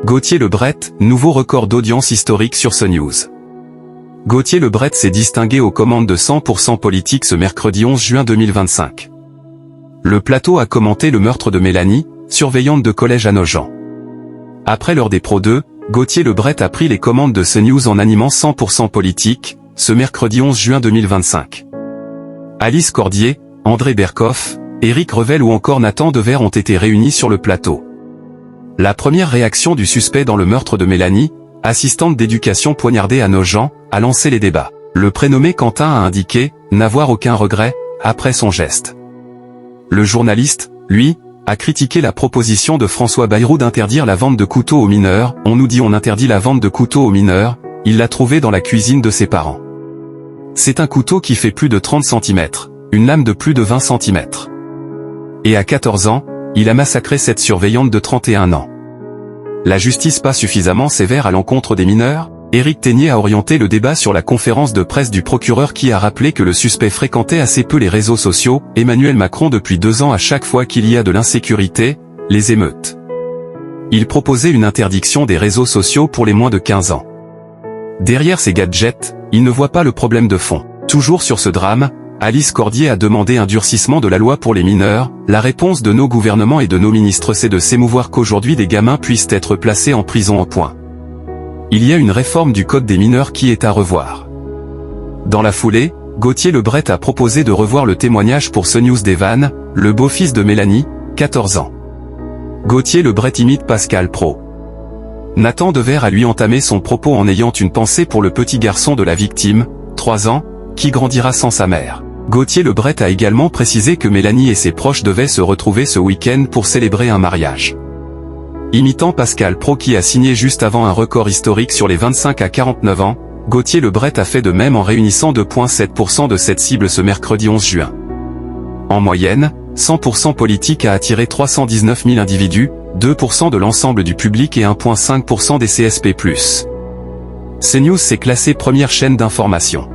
Gauthier Lebret, nouveau record d'audience historique sur CNews. Gauthier Lebret s'est distingué aux commandes de 100% politique ce mercredi 11 juin 2025. Le plateau a commenté le meurtre de Mélanie, surveillante de collège à Nogent. Après l'heure des Pro 2, Gauthier Lebret a pris les commandes de CNews en animant 100% politique, ce mercredi 11 juin 2025. Alice Cordier, André Berkoff, Éric Revel ou encore Nathan Dever ont été réunis sur le plateau. La première réaction du suspect dans le meurtre de Mélanie, assistante d'éducation poignardée à Nogent, a lancé les débats. Le prénommé Quentin a indiqué n'avoir aucun regret après son geste. Le journaliste, lui, a critiqué la proposition de François Bayrou d'interdire la vente de couteaux aux mineurs. On nous dit on interdit la vente de couteaux aux mineurs, il l'a trouvé dans la cuisine de ses parents. C'est un couteau qui fait plus de 30 cm, une lame de plus de 20 cm. Et à 14 ans, il a massacré cette surveillante de 31 ans. La justice pas suffisamment sévère à l'encontre des mineurs? Éric Ténier a orienté le débat sur la conférence de presse du procureur qui a rappelé que le suspect fréquentait assez peu les réseaux sociaux. Emmanuel Macron depuis 2 ans à chaque fois qu'il y a de l'insécurité, les émeutes. Il proposait une interdiction des réseaux sociaux pour les moins de 15 ans. Derrière ces gadgets, il ne voit pas le problème de fond. Toujours sur ce drame, Alice Cordier a demandé un durcissement de la loi pour les mineurs. La réponse de nos gouvernements et de nos ministres c'est de s'émouvoir qu'aujourd'hui des gamins puissent être placés en prison en point. Il y a une réforme du code des mineurs qui est à revoir. Dans la foulée, Gauthier Lebret a proposé de revoir le témoignage pour CNews d'Evan, le beau-fils de Mélanie, 14 ans. Gauthier Lebret imite Pascal Praud. Nathan Dever a lui entamé son propos en ayant une pensée pour le petit garçon de la victime, 3 ans, qui grandira sans sa mère. Gauthier Lebret a également précisé que Mélanie et ses proches devaient se retrouver ce week-end pour célébrer un mariage. Imitant Pascal Praud qui a signé juste avant un record historique sur les 25 à 49 ans, Gauthier Lebret a fait de même en réunissant 2,7% de cette cible ce mercredi 11 juin. En moyenne, 100% politique a attiré 319 000 individus, 2% de l'ensemble du public et 1,5% des CSP+. CNews s'est classé première chaîne d'information.